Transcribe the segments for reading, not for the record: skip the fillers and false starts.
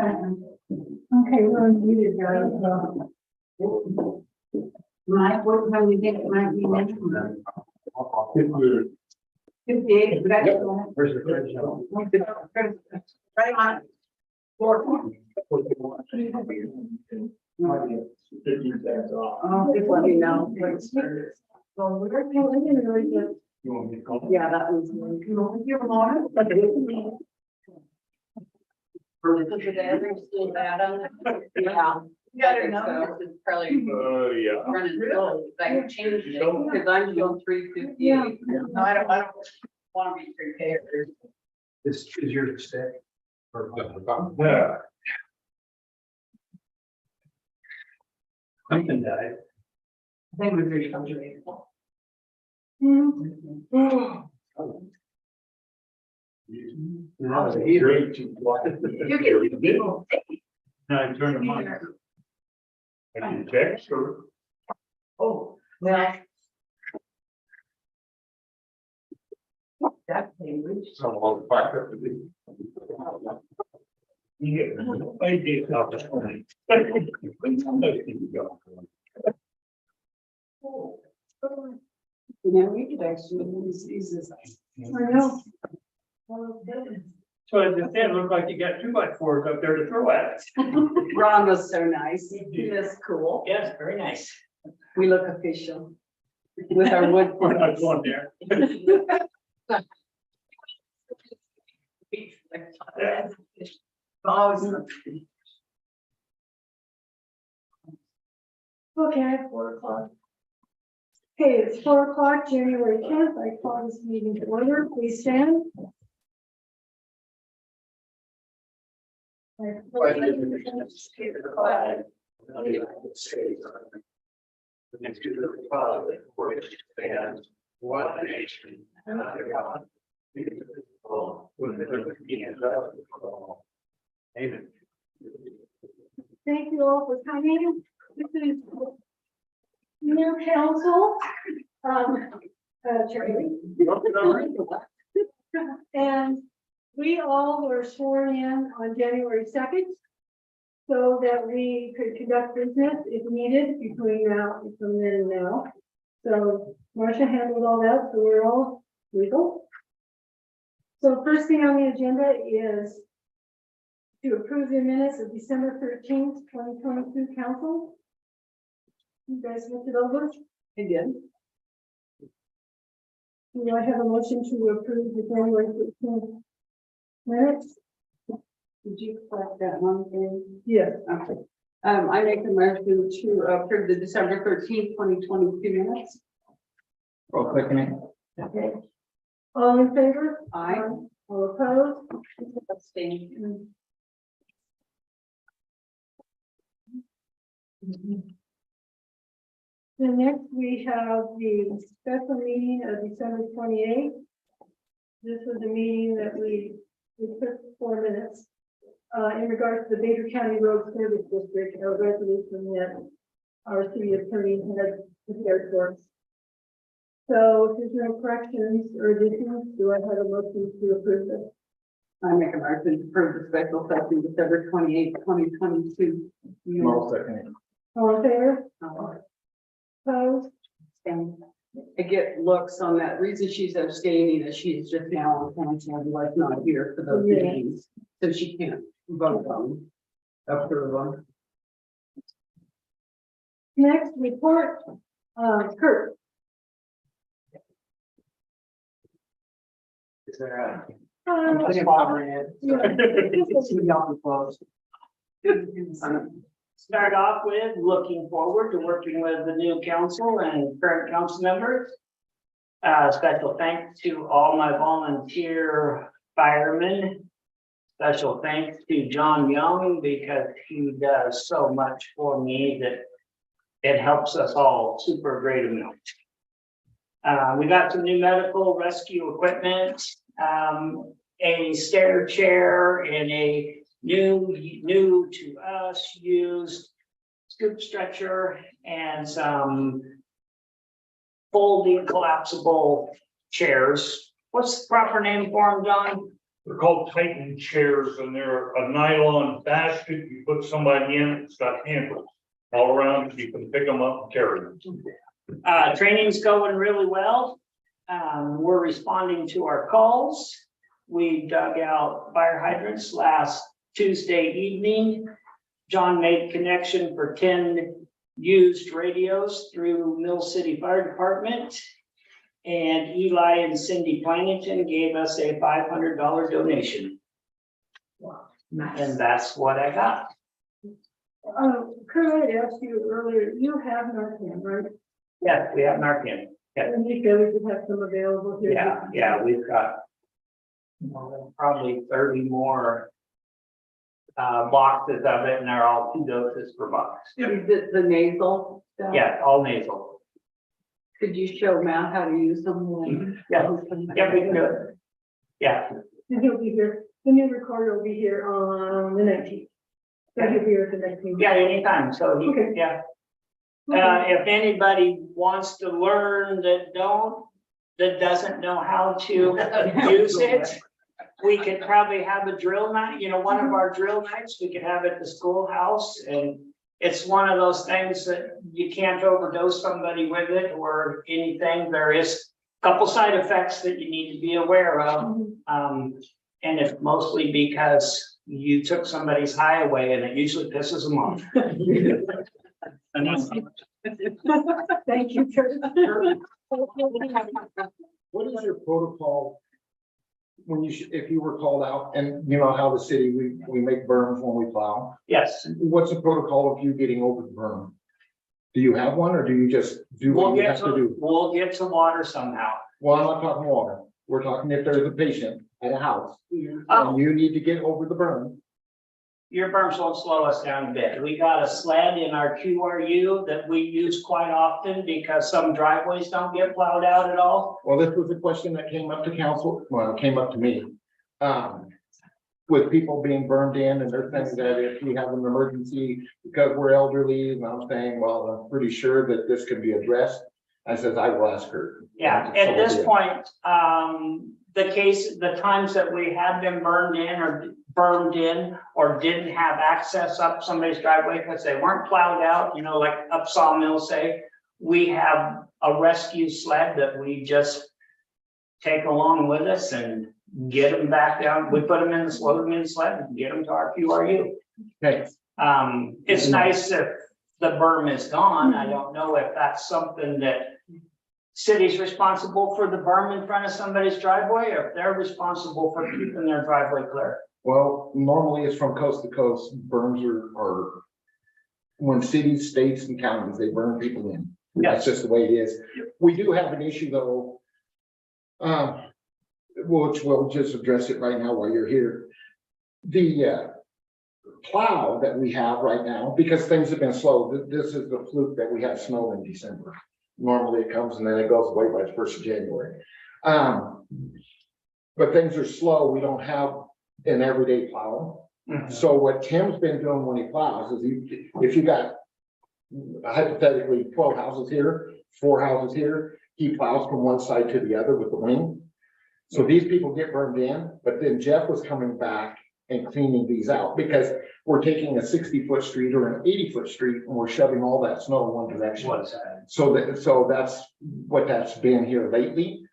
Okay, we're unmuted, guys. Mike, what time do you think it might be next month? 58, that's Yep. Where's the first show? right on. 4. Oh, just let me know. Well, we're doing really good. You want me to call? Yeah, that was. You want to hear more? But it is me. Yeah. Yeah, I know. It's probably Yeah. running slow, like changed it, because I'm doing 358. Yeah. No, I don't want to be prepared. This is your mistake. Yeah. Something died. I think we're very comfortable. That was a heater. You can. No, I turned them on. I can check, sure. Oh, well. That thing, which. Some of the back up to the. Yeah, I did not. Yeah, we could actually use these. I know. So it just didn't look like you got 2x4s up there to throw at us. Ron was so nice. He was cool. Yes, very nice. We look official. With our wood. We're not going there. Okay, 4 o'clock. Okay, it's 4 o'clock, January 10th. I call this meeting to order. Please stand. I pledge allegiance to the flag of the United States And to the republic for which it stands, one nation, under God, indivisible, with liberty and justice for all. Amen. Thank you all for coming. This is new council, Charlie. And we all were sworn in on January 2nd so that we could conduct business if needed between now and from then and now. So Marcia handled all that, so we're all legal. So first thing on the agenda is to approve the minutes of December 13th, 2022 council. You guys looked it over? I did. Do I have a motion to approve the January 13th minutes? Did you collect that one thing? Yes. Okay. I make a motion to approve the December 13th, 2022 minutes. Real quick, Nick. Okay. All in favor? Aye. All opposed? Abstain. Then next we have the special meeting of December 28th. This was a meeting that we took 4 minutes. In regards to the Baker County Road Service District, a resolution that our city attorney had prepared for us. So if there's no corrections or additions, do I have a motion to approve this? I make a motion to approve the special session December 28th, 2022. Second. All in favor? Aye. Opposed? And I get looks on that. Reason she's abstaining is she's just now on council, otherwise not here for those Yeah. meetings. So she can't vote on approve them. Next report, Kurt. Is there Uh, a bothering it? Start off with looking forward to working with the new council and current council members. Special thanks to all my volunteer firemen. Special thanks to John Young because he does so much for me that it helps us all super great amount. We got some new medical rescue equipment, a stair chair and a new to us used scoop stretcher and some folding collapsible chairs. What's the proper name for them, John? They're called Titan chairs and they're a nylon basket. You put somebody in, it's got handles all around. You can pick them up and carry them. Training's going really well. We're responding to our calls. We dug out fire hydrants last Tuesday evening. John made connection for 10 used radios through Mill City Fire Department. And Eli and Cindy Planington gave us a $500 donation. And that's what I got. Kurt, I asked you earlier, you have Narcan, right? Yeah, we have Narcan. And you said we could have some available here. Yeah, we've got probably 30 more boxes of it, and they're all 2 doses per box. Is it the nasal stuff? Yeah, all nasal. Could you show Matt how to use them? Yeah, yeah, we can do it. Yeah, And he'll be here, the new recorder will be here on the 19th. So he'll be here at the next meeting. yeah, anytime, so he, Okay. yeah. Okay. If anybody wants to learn that doesn't know how to use it, we could probably have a drill night, one of our drill nights, we could have at the schoolhouse. And it's one of those things that you can't overdose somebody with it or anything. There is a couple side effects that you need to be aware of. And it's mostly because you took somebody's high away and it usually pisses them off. Thank you, Kurt. What is your protocol when if you were called out and you know how the city, we make berms when we plow? Yes, What's the protocol of you getting over the berm? Do you have one or do you just do we'll what you get have to do? to water somehow. Well, I'm not talking water. We're talking if there's a patient at a house Oh, and you need to get over the berm. your berms won't slow us down a bit. We got a sled in our QRU that we use quite often because some driveways don't get plowed out at all. Well, this was a question that came up to council, well, it came up to me. With people being burned in and they're saying that if we have an emergency because we're elderly, and I'm saying, well, I'm pretty sure that this can be addressed. I says, I will ask her. Yeah, at this point, the times that we had them burned in or didn't have access up somebody's driveway because they weren't plowed out, like up Sawmill say, we have a rescue sled that we just take along with us and get them back down. We put them in the load them in the sled and get them to our QRU. Okay, It's nice if the berm is gone. I don't know if that's something that city's responsible for the berm in front of somebody's driveway, or if they're responsible for keeping their driveway clear. well, normally it's from coast to coast. Berms are when cities, states and counties, they burn people in. That's just the way it is. We do have an issue though. Which we'll just address it right now while you're here. The plow that we have right now, because things have been slow, this is the fluke that we have snow in December. Normally it comes and then it goes away by the 1st of January. But things are slow. We don't have an everyday plow. So what Tim's been doing when he plows is if you got hypothetically 12 houses here, 4 houses here, he plows from one side to the other with the wing. So these people get burned in, but then Jeff was coming back and cleaning these out because we're taking a 60-foot street or an 80-foot street and we're shoving all that snow in one direction. So that's what that's been here lately.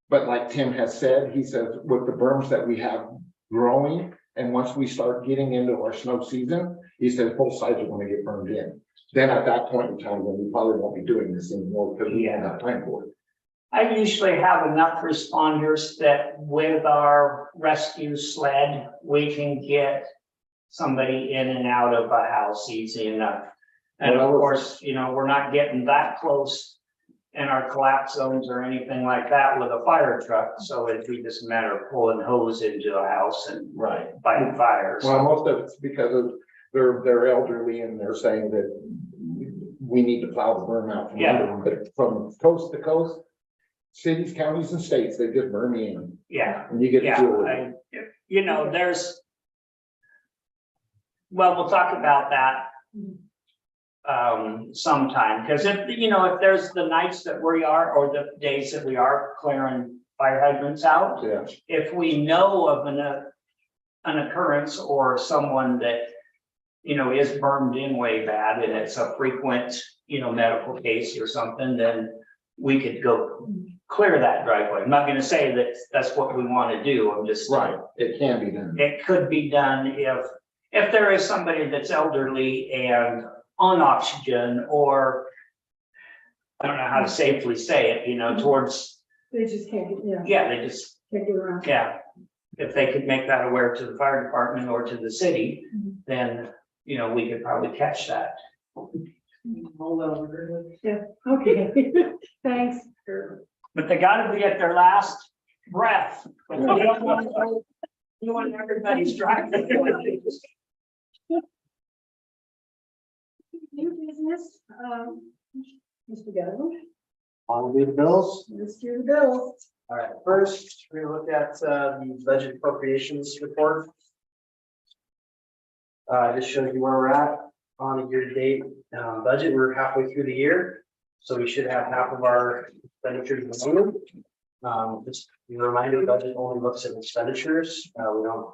But like Tim has said, he says with the berms that we have growing, and once we start getting into our snow season, he says both sides are going to get burned in. Then at that point in time, then we probably won't be doing this anymore because we don't have time for it. I usually have enough responders that with our rescue sled, we can get somebody in and out of a house easy enough. And of course, we're not getting that close in our collapse zones or anything like that with a fire truck. So it'd be just a matter of pulling hose into a house and fighting fires. Well, most of it's because of they're elderly and they're saying that we need to plow the berm out from under them. But from coast to coast, cities, counties and states, they just burn me in. Yeah. And you get to deal with it. There's, well, we'll talk about that sometime, because if there's the nights that we are, or the days that we are clearing fire hydrants out. Yeah. If we know of an occurrence or someone that, you know, is burned in way bad and it's a frequent, you know, medical case or something, then we could go clear that driveway. I'm not gonna say that that's what we want to do. I'm just. Right, it can be done. It could be done if there is somebody that's elderly and on oxygen, or I don't know how to safely say it, you know, towards, They just can't get, yeah, they just, can't get around. yeah. If they could make that aware to the fire department or to the city, then, you know, we could probably catch that. All over. Okay, thanks. But they gotta get their last breath. You want everybody's driving. New business, Mr. Galvin, On the bills. let's do the bills. All right, first, we're gonna look at the budget appropriations report. This shows you where we're at on a year-to-date budget. We're halfway through the year, so we should have half of our expenditures remaining. Just a reminder, the budget only looks at expenditures. We don't.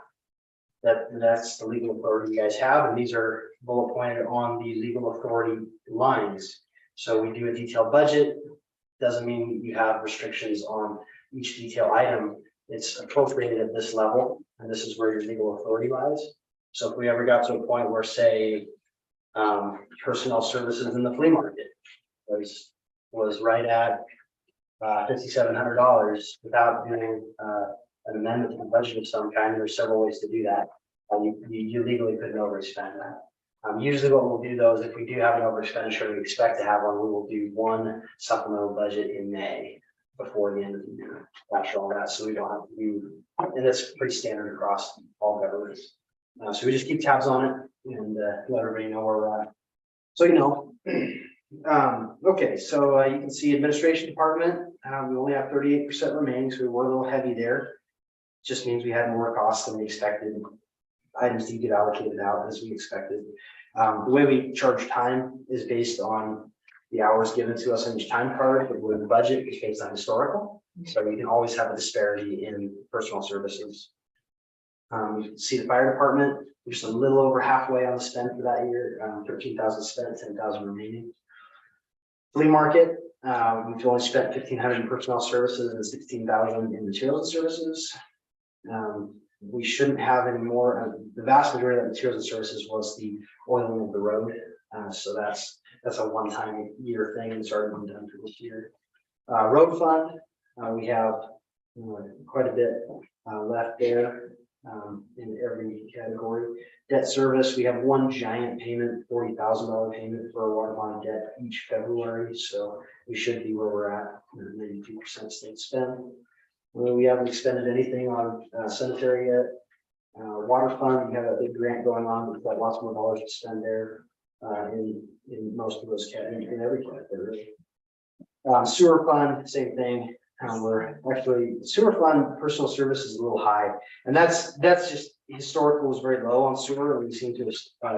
That's the legal authority you guys have, and these are bullet pointed on the legal authority lines. So we do a detailed budget. Doesn't mean you have restrictions on each detail item. It's appropriated at this level, and this is where your legal authority lies. So if we ever got to a point where, say, personnel services in the flea market was right at $5,700 without doing an amendment to the budget of some kind, there's several ways to do that. You legally couldn't overspend that. Usually what we'll do though is if we do have an overexpenditure, we expect to have one, we will do one supplemental budget in May before the end of the year. After all that, so we don't have to do, and that's pretty standard across all governments. So we just keep tabs on it and let everybody know where we're at. So you know. Okay, so you can see administration department, we only have 38% remaining, so we were a little heavy there. Just means we had more costs than we expected. Items did get allocated out as we expected. The way we charge time is based on the hours given to us on each time card, but with the budget is based on historical. So we can always have a disparity in personal services. You can see the fire department, we're just a little over halfway on the spend for that year, 13,000 spent, 10,000 remaining. Flea market, we've only spent 1,500 in personnel services and 16,000 in materials and services. We shouldn't have any more. The vast majority of that materials and services was the oiling of the road. So that's a one-time year thing. It's already been done for this year. Road fund, we have quite a bit left there in every category. Debt service, we have one giant payment, $40,000 payment for a water bond debt each February. So we should be where we're at, 92% state spend. We haven't expended anything on cemetery yet. Water fund, we have a big grant going on. We've got lots more dollars to spend there in most of those categories, in every category. Sewer fund, same thing. We're actually sewer fund personal service is a little high, and that's just historical was very low on sewer. We seem to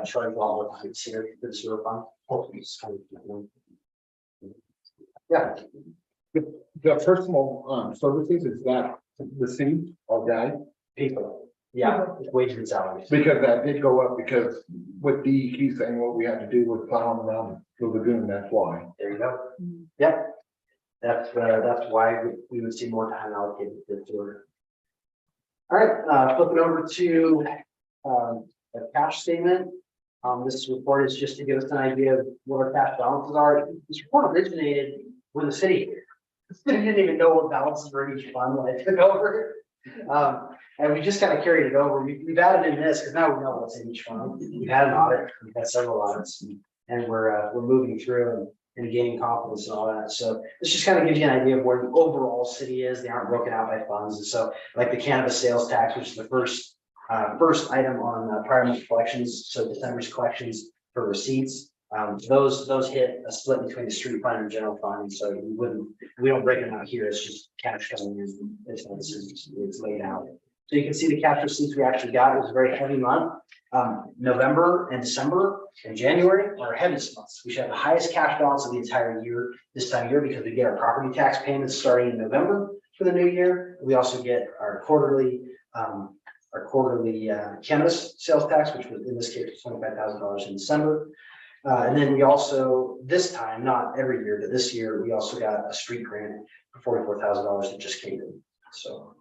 charge a lot more time here for the sewer fund. Hopefully, it's kind of, yeah. The personal services, is that the city or guy? People, yeah, wages and salaries. Because that did go up because with DEQ saying what we had to do with plowing around the lagoon, that's why. There you go. Yep. That's why we would see more time allocated to the sewer. All right, flipping over to a cash statement. This report is just to give us an idea of what our cash balances are. This report originated with the city. We didn't even know what balances were in each fund when I took over. And we just kind of carried it over. We've added in this because now we know what's in each fund. We've had an audit, we've had several audits, and we're moving through and gaining confidence and all that. So this just kind of gives you an idea of where the overall city is. They aren't broken out by funds. And so like the cannabis sales tax, which is the first item on prior month collections. So December's collections for receipts. Those hit a split between the street fund and general fund. So we don't break them out here. It's just cash coming in. It's laid out. So you can see the cash receipts we actually got. It was a very heavy month. November and December and January are our heaviest months. We should have the highest cash balance of the entire year this time of year because we get our property tax payments starting in November. for the new year. We also get our quarterly cannabis sales tax, which was in this case $25,000 in December. And then we also, this time, not every year, but this year, we also got a street grant for $44,000 that just came in. So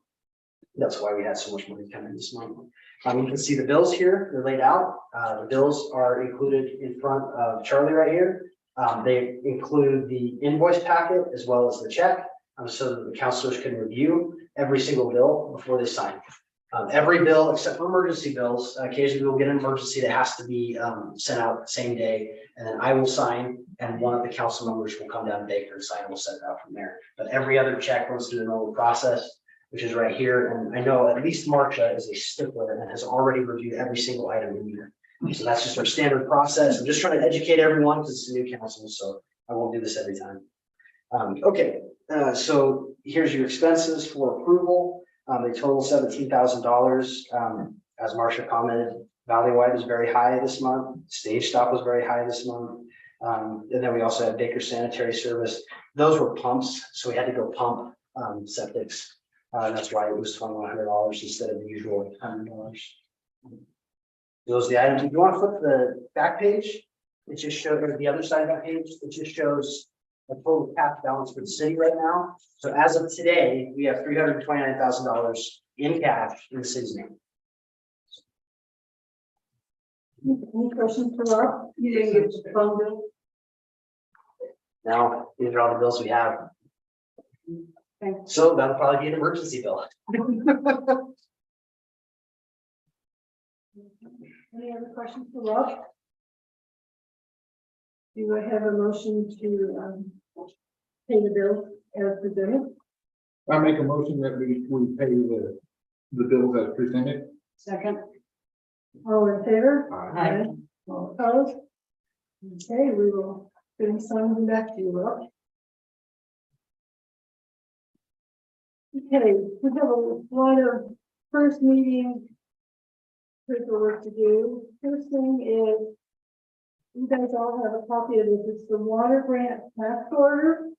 that's why we had so much money coming this month. You can see the bills here, they're laid out. The bills are included in front of Charlie right here. They include the invoice packet as well as the check, so that the counselors can review every single bill before they sign. Every bill except for emergency bills, occasionally we'll get an emergency that has to be sent out the same day, and then I will sign, and one of the council members will come down to Baker and sign, and we'll send it out from there. But every other check goes through the normal process, which is right here, and I know at least Marcia is a stickler and has already reviewed every single item in here. So that's just our standard process. I'm just trying to educate everyone because it's a new council, so I won't do this every time. Okay, so here's your expenses for approval. They total $17,000. As Marcia commented, Valley-wide was very high this month. Stage Stop was very high this month. And then we also had Baker Sanitary Service. Those were pumps, so we had to go pump septics. That's why it was $2,100 instead of the usual $100. Those are the items. If you want to flip the back page, it just shows, or the other side of that page, it just shows the total cash balance for the city right now. So as of today, we have $329,000 in cash in the city's name. Any questions for Rob? You didn't get the phone bill? Now, these are all the bills we have. Okay. So that'll probably be an emergency bill. Any other questions for Rob? Do I have a motion to pay the bill as presented? I make a motion that we pay the bills as presented. Second. All in favor? Aye. All opposed? Okay, we will bring some back to you, Rob. Okay, we have a lot of first meeting paperwork to do. First thing is, you guys all have a copy of this. It's the water grant task order.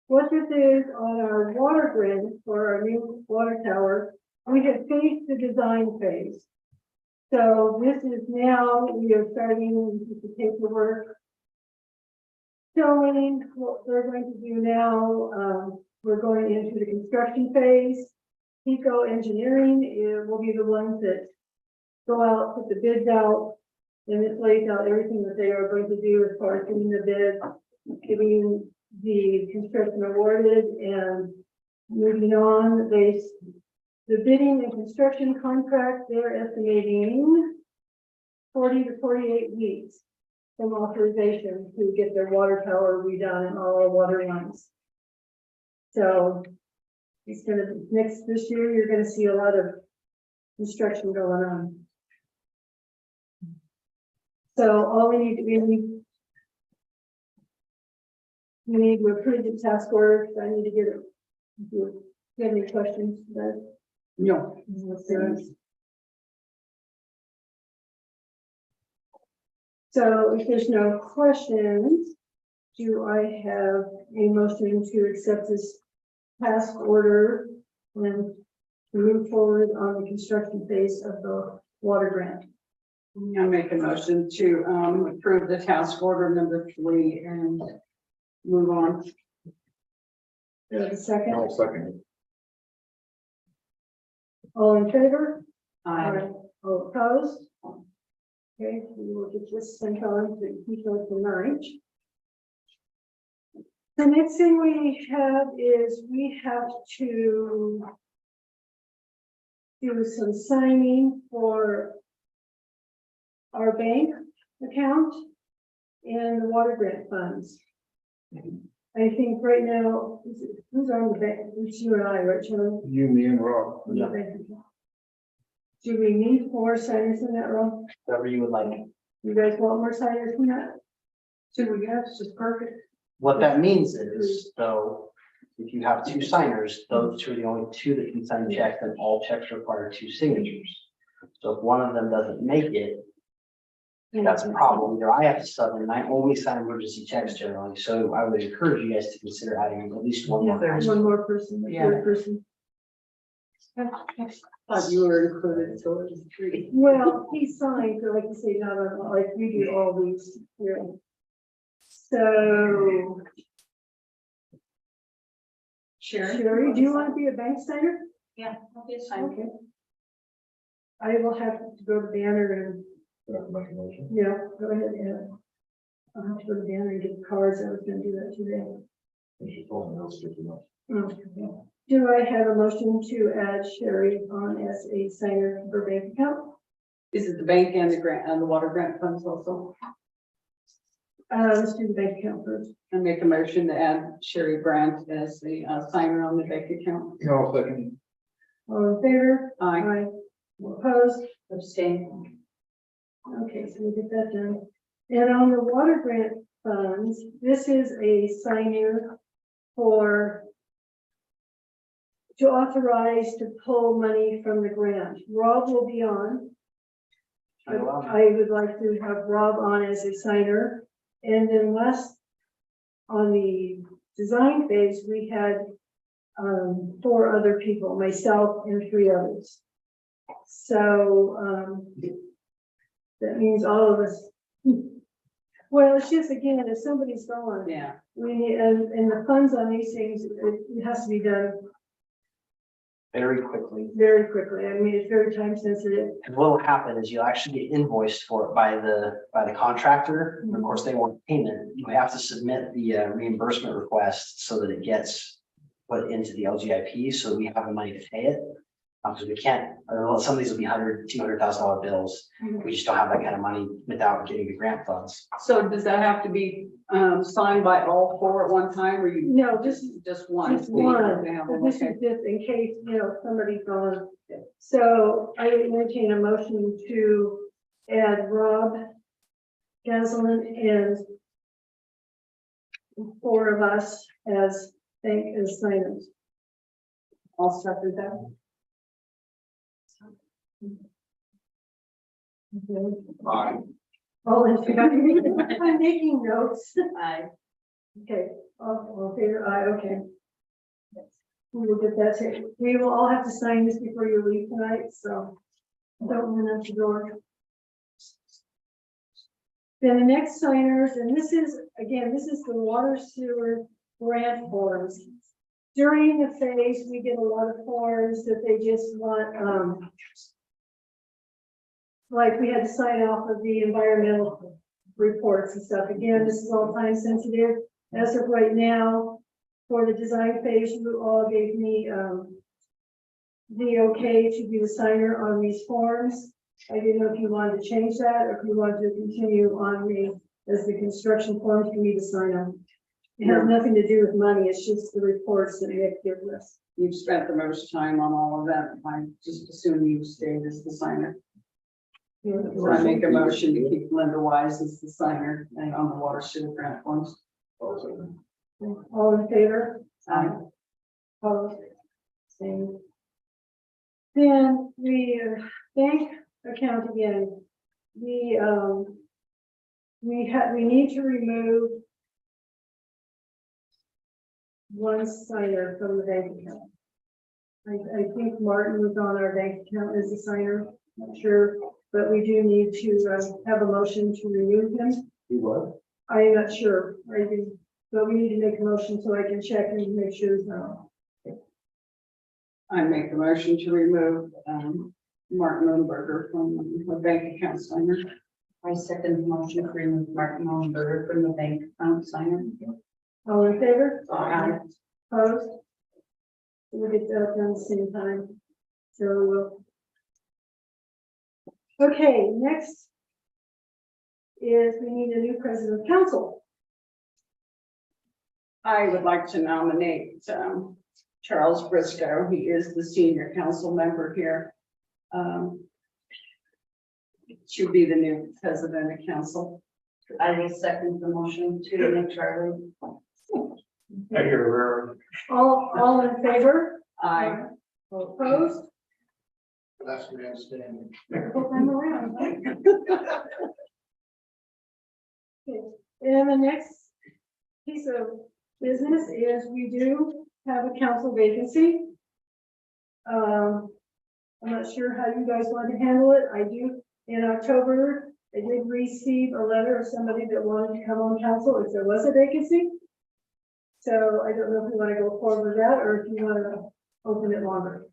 What this is on our water grant for our new water tower, we have finished the design phase. So this is now, we are starting with the paperwork. Showing what we're going to do now, we're going into the construction phase. Eco Engineering will be the ones that go out, put the bids out, and it lays out everything that they are going to do as far as giving the bid, giving the construction awarded, and moving on. The bidding and construction contract, they're estimating 40 to 48 weeks from authorization to get their water tower redone and all our water lines. So it's gonna be this year, you're gonna see a lot of construction going on. So all we need to approve the task order. I need to get it. Do you have any questions, guys? No. So if there's no questions, do I have a motion to accept this task order and move forward on the construction phase of the water grant? I make a motion to approve the task order number 3 and move on. Do I have a second? I'll second it. All in favor? Aye. All opposed? Okay, we will get this sent on to people tonight. The next thing we have is we have to do some signing for our bank account and the water grant funds. I think right now, who's on the bank? It's you and I, right, Charlie? You, me, and Rob. On the bank account. Do we need more signers in that, Rob? Whatever you would like. You guys want more signers than that? 2 we got, it's just perfect. What that means is, though, if you have 2 signers, those 2 are the only 2 that can sign checks, and all checks require 2 signatures. So if one of them doesn't make it, that's a problem. Either I have to sub and I only sign emergency checks generally, so I would encourage you guys to consider adding at least one more. One more person, the Yeah. third person. Thought you were included, so it was three. Well, he signed, like you say, not on, like we do all these here. So, Sherry, do you want to be a bank signer? Yeah, I'll be fine. Okay. I will have to go to Banner and, Make a motion. yeah, go ahead, yeah. I'll have to go to Banner and get the cards. I was gonna do that today. And she told me that's good enough. Okay. Do I have a motion to add Sherry on as a signer for bank account? Is it the bank and the grant and the water grant funds also? Let's do the bank account first. I make a motion to add Sherry Brandt as the signer on the bank account. No, second. All in favor? Aye. Opposed? Abstain. Okay, so we'll get that done. And on the water grant funds, this is a signer for to authorize to pull money from the grant. Rob will be on. I would like to have Rob on as a signer. And then last, on the design phase, we had 4 other people, myself and 3 others. So that means all of us. Well, it's just, again, if somebody's gone, Yeah, we need, and the funds on these things, it has to be done Very quickly. very quickly. I mean, it's very time sensitive. And what will happen is you'll actually get invoiced for it by the contractor. And of course, they want payment. You have to submit the reimbursement request so that it gets put into the LGIP, so we have the money to pay it. Because we can't, well, some of these will be $200,000 bills. We just don't have that kind of money without getting the grant funds. so does that have to be signed by all 4 at one time, or you? No, Just one? Just one. This Okay. is just in case, somebody's gone. So I would entertain a motion to add Rob Gazelman and 4 of us as signers. I'll second that. Aye. All in favor? I'm making notes. Aye. Okay, all in favor, aye, okay. We will get that taken. We will all have to sign this before you leave tonight, so don't run out the door. Then the next signers, and this is, again, this is the water sewer grant forms. During the phase, we get a lot of forms that they just want, like we had to sign off of the environmental reports and stuff. Again, this is all time sensitive. As of right now, for the design phase, you all gave me the okay to be the signer on these forms. I didn't know if you wanted to change that or if you wanted to continue on me as the construction forms for me to sign on. It has nothing to do with money. It's just the reports that Nick gives us. You've spent the most time on all of that. I just assume you stayed as the signer. So I make a motion to keep Linda Wise as the signer and on the water sewer grant forms. All in favor? Opposed? Same. Then the bank account again, we need to remove one signer from the bank account. I think Martin was on our bank account as a signer, not sure, but we do need to have a motion to remove him. You what? I am not sure, I do, but we need to make a motion so I can check and make sure it's not. I make a motion to remove Martin Moenberger from the bank account signer. I second the motion to remove Martin Mullenberger from the bank account signer. All in favor? Aye. Opposed? We'll get that done at the same time. So okay, next is we need a new president of council. I would like to nominate Charles Briscoe. He is the senior council member here. Should be the new president of council. I will second the motion to make Charlie. I hear All in favor? Aye. All opposed? Last man standing. Hope I'm around. And the next piece of business is we do have a council vacancy. I'm not sure how you guys want to handle it. I do, in October, I did receive a letter of somebody that wanted to come on council if there was a vacancy. So I don't know if you want to go forward with that or if you want to open it longer.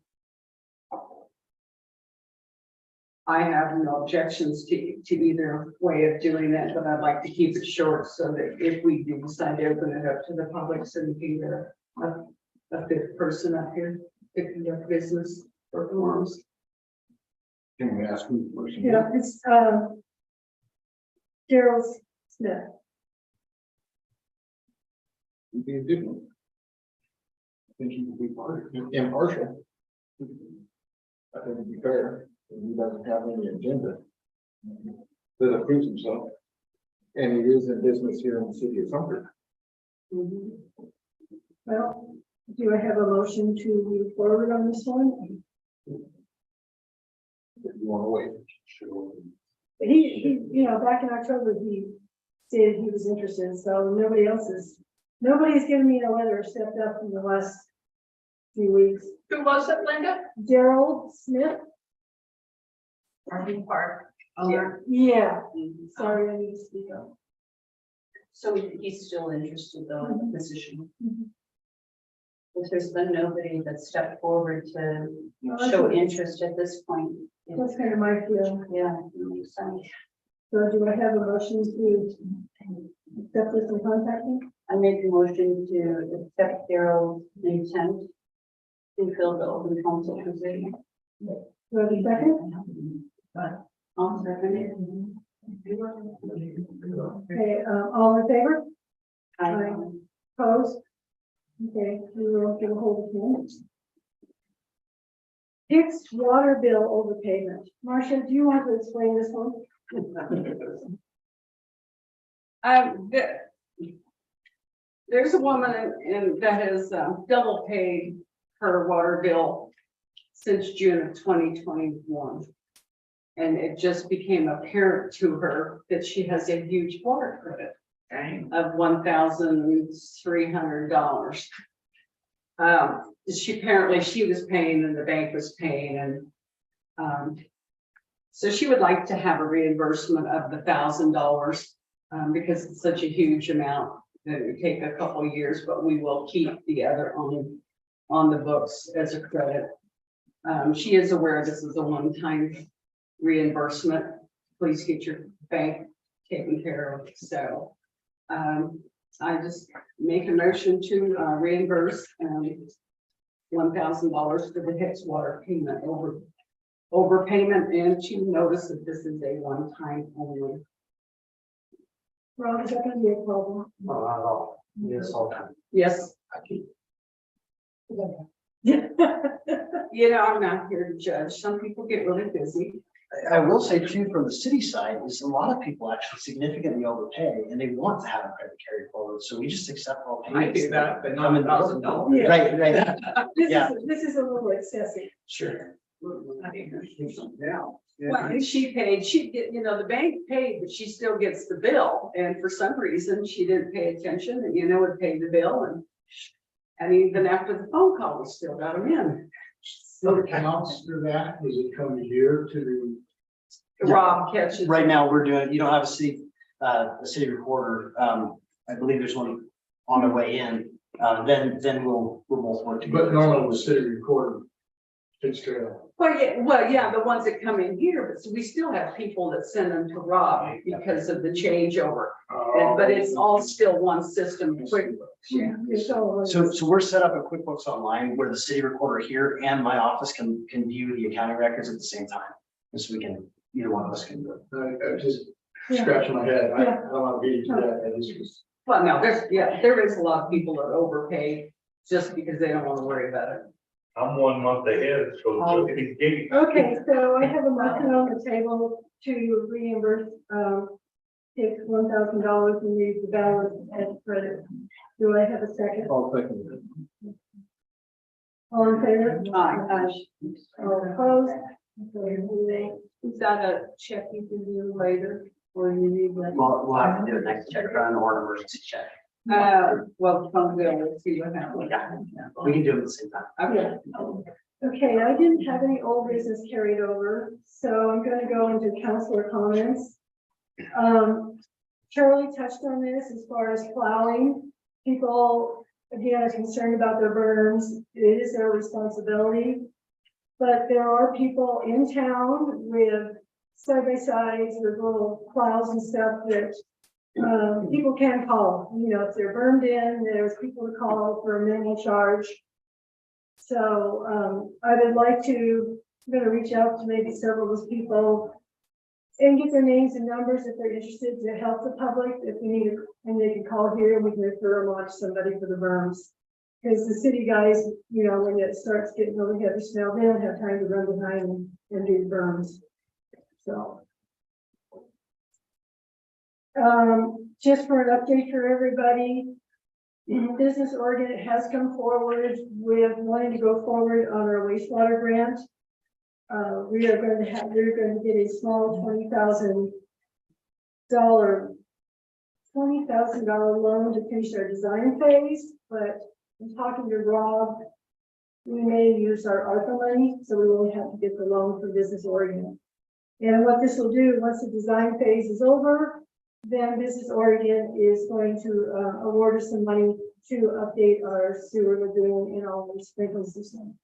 I have no objections to either way of doing that, but I'd like to keep it short so that if we do decide to open it up to the public, so we can get a fifth person up here to conduct business or forums. Can we ask who the person? Yeah, it's, Gerald Smith. Would be a good one. I think he would be impartial. I think it'd be fair, he doesn't have any agenda. That approves himself. And he is in business here in the city of Sumter. Well, do I have a motion to move forward on this one? If you want to wait. He, you know, back in October, he stated he was interested, so nobody's given me a letter or stepped up in the last few weeks. Who was it, Linda? Gerald Smith? RV park. Yeah, sorry, I need to speak up. So he's still interested though in the position. Mhm. If there's been nobody that stepped forward to No, that's show what- interest at this point. That's kind of my feeling. Yeah, it makes sense. So do I have a motion to accept this and contact him? I make a motion to accept Daryl's intent to fill the open council position. Do I have a second? I'll second it. Okay, all in favor? Aye. Opposed? Okay, we will get a hold of him. Fixed water bill overpayment. Marcia, do you want to explain this one? There's a woman that has double paid her water bill since June of 2021. And it just became apparent to her that she has a huge water credit of $1,300. She was paying and the bank was paying and so she would like to have a reimbursement of the $1,000 because it's such a huge amount that it would take a couple of years, but we will keep the other on the books as a credit. She is aware this is a one-time reimbursement. Please get your bank taken care of. So I just make a motion to reimburse $1,000 for the Hicks water payment overpayment, and to notice that this is a one-time only. Ron, is that going to be a problem? No, not at all. Yes, all time. Yes, I'm not here to judge. Some people get really busy. I will say too, from the city side, is a lot of people actually significantly overpay and they want to have a credit carry forward. So we just accept all payments. but not $1,000. Yeah. Right, right. Yeah. This is a little excessive. Sure. Yeah. Well, and she paid, the bank paid, but she still gets the bill. And for some reason, she didn't pay attention and, it paid the bill and even after the phone call, we still got them in. So it counts for that, does it come here to Rob catches. Right now, we're doing, you don't have a city recorder. I believe there's one on the way in. Then we'll both work together. But normally the city recorder takes care of. Well, yeah, the ones that come in here, but we still have people that send them to Rob because of the changeover. But it's all still one system. Yeah. It's all- So we're set up at QuickBooks Online where the city recorder here and my office can view the accounting records at the same time. And so we can, either one of us can do it. I just scratching my head. I don't want to be to that. I just. Well, no, there is a lot of people that overpay just because they don't want to worry about it. I'm 1 month ahead, so just in case. Okay, so I have a motion on the table to reimburse, take $1,000 and leave the balance as credit. Do I have a second? I'll second it. All in favor? Aye. All opposed? Is that a check you can do later? Or you need that? We'll have to do a next check run or an emergency check. Well, phone bill, we'll see what happens. We can do it at the same time. Okay. Okay, I didn't have any old business carried over, so I'm gonna go into councilor comments. Charlie touched on this as far as plowing. People, again, are concerned about their berms. It is their responsibility. But there are people in town with side-by-sides with little plows and stuff that people can call, you know, if they're burned in, there's people to call for a minimal charge. So, I would like to, I'm gonna reach out to maybe several of those people and get their names and numbers if they're interested to help the public, if we need, and they can call here and we can refer them on to somebody for the berms. Because the city guys, you know, when it starts getting really heavy snow, they don't have time to run behind and do the berms. So. Just for an update for everybody, Business Oregon has come forward with wanting to go forward on our wastewater grant. We're going to get a small $20,000 loan to finish our design phase, but I'm talking to Rob. We may use our ARPA money, so we will have to get the loan from Business Oregon. And what this will do, once the design phase is over, then Business Oregon is going to award us some money to update our sewer lagoon and all the sprinkler system.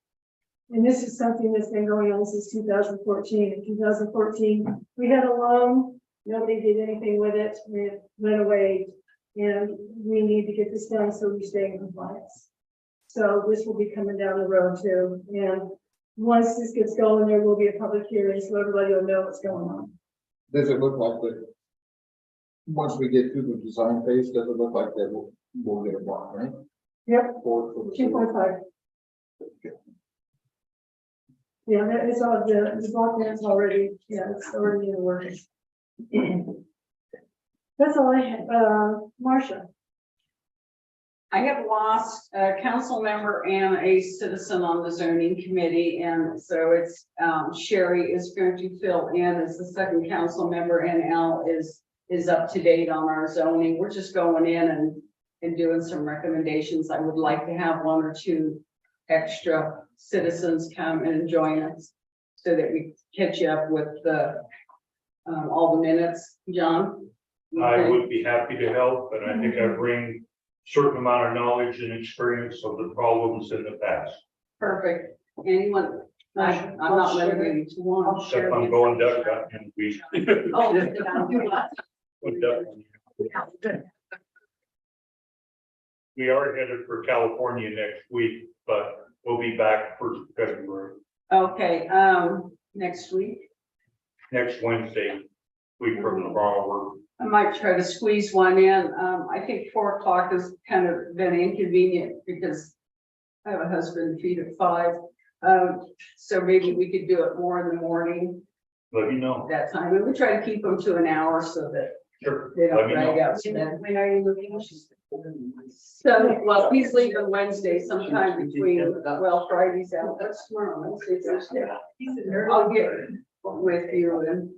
And this is something that's been going on since 2014. In 2014, we had a loan, nobody did anything with it, it went away, and we need to get this done so we stay in compliance. So this will be coming down the road too. And once this gets going, there will be a public hearing, so everybody will know what's going on. Does it look like that? Once we get through the design phase, does it look like that we'll get a block, right? Yep, For the 2.5. Yeah, that is all, the block grant's already, yeah, it's already in the works. That's all I have, Marcia. I have lost a council member and a citizen on the zoning committee, and so it's, Sherry is going to fill in as the second council member, and Al is up to date on our zoning. We're just going in and doing some recommendations. I would like to have one or two extra citizens come and join us so that we catch up with the all the minutes. John? I would be happy to help, and I think I bring certain amount of knowledge and experience of the problems in the past. Perfect. Anyone? I'm not limiting to one. Except I'm going duck hunting week. Oh, do what? With duck hunting. We are headed for California next week, but we'll be back first of February, Okay, next week. next Wednesday, week from tomorrow. I might try to squeeze one in. I think 4 o'clock has kind of been inconvenient because I have a husband feed at 5. So maybe we could do it more in the morning Let me know. that time. And we try to keep them to an hour so that Sure. they Let don't me drag know. out. to them. When are you looking? So, well, he's leaving Wednesday sometime between, well, Friday's out. What's tomorrow? Wednesday, Thursday. I'll get with you and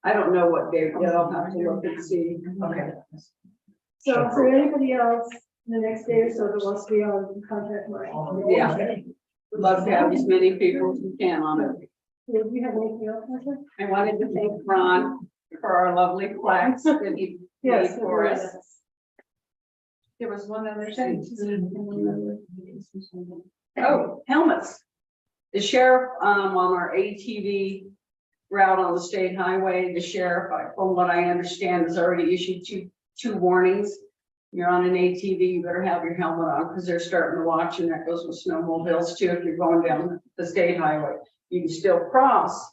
I don't know what date yet. I'll have to look and see. Okay. So for anybody else, the next day or so that wants to be on contact. Yeah. Would love to have as many people as we can on it. Do you have anything else, Marcia? I wanted to thank Ron for our lovely plaques that he made Yes. for us. There was one other thing. Oh, helmets. The sheriff, on our ATV route on the state highway, the sheriff, from what I understand, has already issued two warnings. You're on an ATV, you better have your helmet on because they're starting to watch, and that goes with snowmobiles too. If you're going down the state highway, you can still cross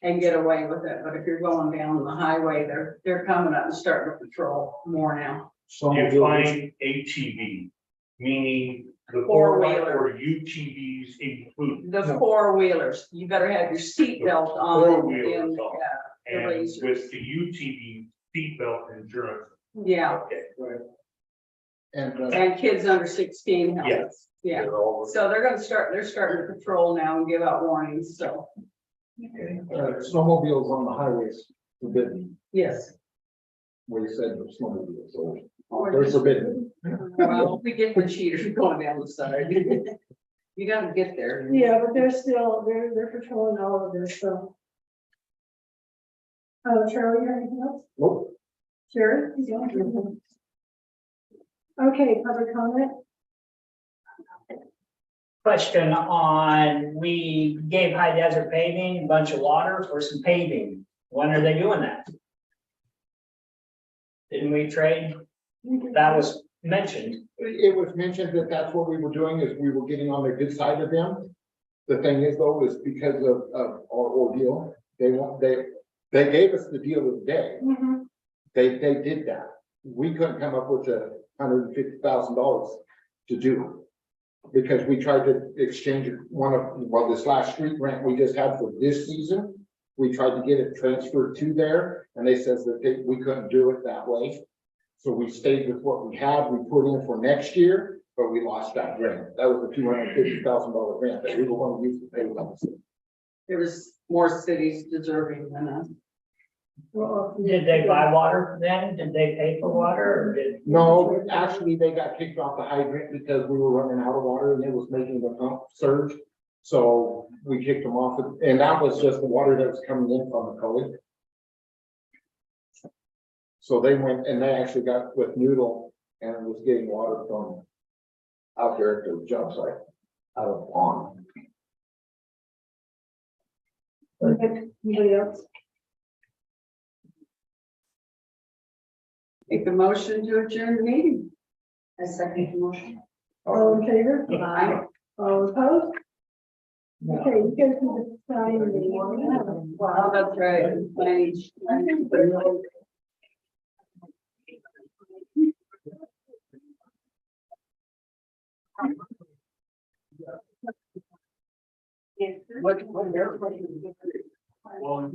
and get away with it, but if you're going down the highway, they're coming up and starting to patrol more now. Define ATV, meaning the Four-wheeler. or UTVs included. The 4-wheelers, you better have your seatbelt on. Four-wheelers and, on. the And razors. with the UTV seatbelt insurance. Yeah, Okay. And kids under 16 helmets. Yeah, They're all- so they're starting to patrol now and give out warnings, so. snowmobiles on the highways, forbidden, Yes. where you said the snowmobile, so they're forbidden. Well, we get the cheaters going down the side. You gotta get there. Yeah, but they're patrolling all of this, so. Oh, Charlie, you have anything else? Nope. Sure. You don't have anything? Okay, public comment? Question on, we gave High Desert Paving a bunch of water for some paving. When are they doing that? Didn't we trade? That was mentioned. It was mentioned that that's what we were doing, is we were getting on the good side of them. The thing is though, is because of our ordeal, they gave us the deal of the day. Mhm. They did that. We couldn't come up with $150,000 to do. Because we tried to exchange this last street grant we just had for this season. We tried to get it transferred to there, and they says that we couldn't do it that way. So we stayed with what we had, we put in for next year, but we lost that grant. That was a $250,000 grant that we were going to use to pay them. There was more cities deserving than us. Well, Did they buy water then? Did they pay for water or did? No, actually, they got kicked off the hydrant because we were running out of water and it was making the pump surge. So we kicked them off, and that was just the water that was coming in from the gully. So they went and they actually got with Noodle and was getting water from out there at the job site, out of the pond. Anybody else? Make a motion to adjourn the meeting. A second motion. All in favor? Aye. All opposed? Okay, you guys can sign the. Wow, that's right. Well,